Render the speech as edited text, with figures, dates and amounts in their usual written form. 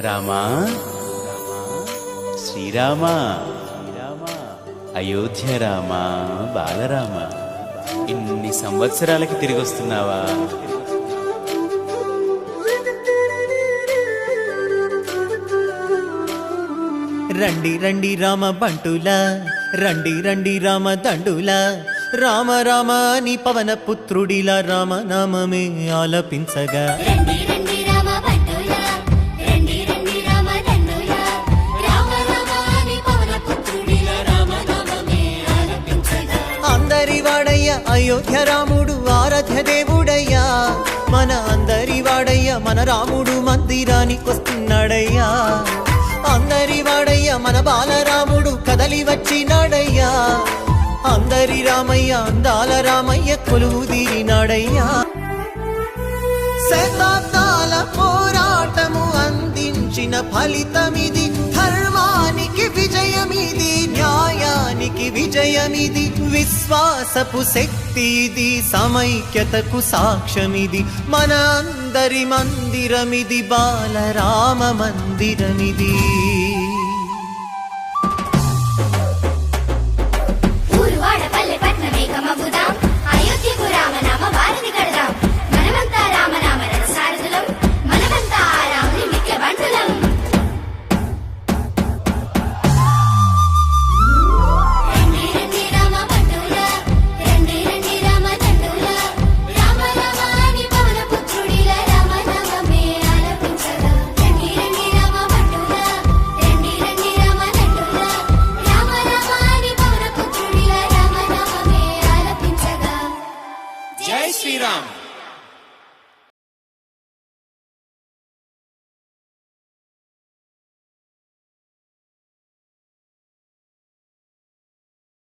రామా శ్రీరామా అయోధ్య రామా బాలరామ, ఇన్ని సంవత్సరాలకి తిరిగి వస్తున్నావా? రండి రండి రామ బంటులా, రండి రండి రామ దండులా, రామ రామ అని పవన పుత్రుడిలా రామనామమే ఆలపించగా. రండి రండి రామ బంటులా, రండి రండి రామ దండులా, రామ రామ అని పవన పుత్రుడిలా రామనామమే ఆలపించగా. అందరి వాడయ్య అయోధ్య రాముడు ఆరాధ్య దేవుడయ్యా, మన అందరి వాడయ్య మన రాముడు మందిరానికొస్తున్నాడయ్యా. అందరి వాడయ్య మన బాలరాముడు కదలి వచ్చినాడయ్యా, అందరి రామయ్య అందాల రామయ్య కొలువు తీరినాడయ్యా. శతాబ్దాల పోరాటము అందించిన ఫలితమిది, ధర్మానికి విజయమిది, న్యాయానికి విజయమిది, విశ్వాసపు శక్తి ఇది, సమైక్యతకు సాక్ష్యమిది, మన అందరి మందిరమిది, బాలరామ మందిరమిది.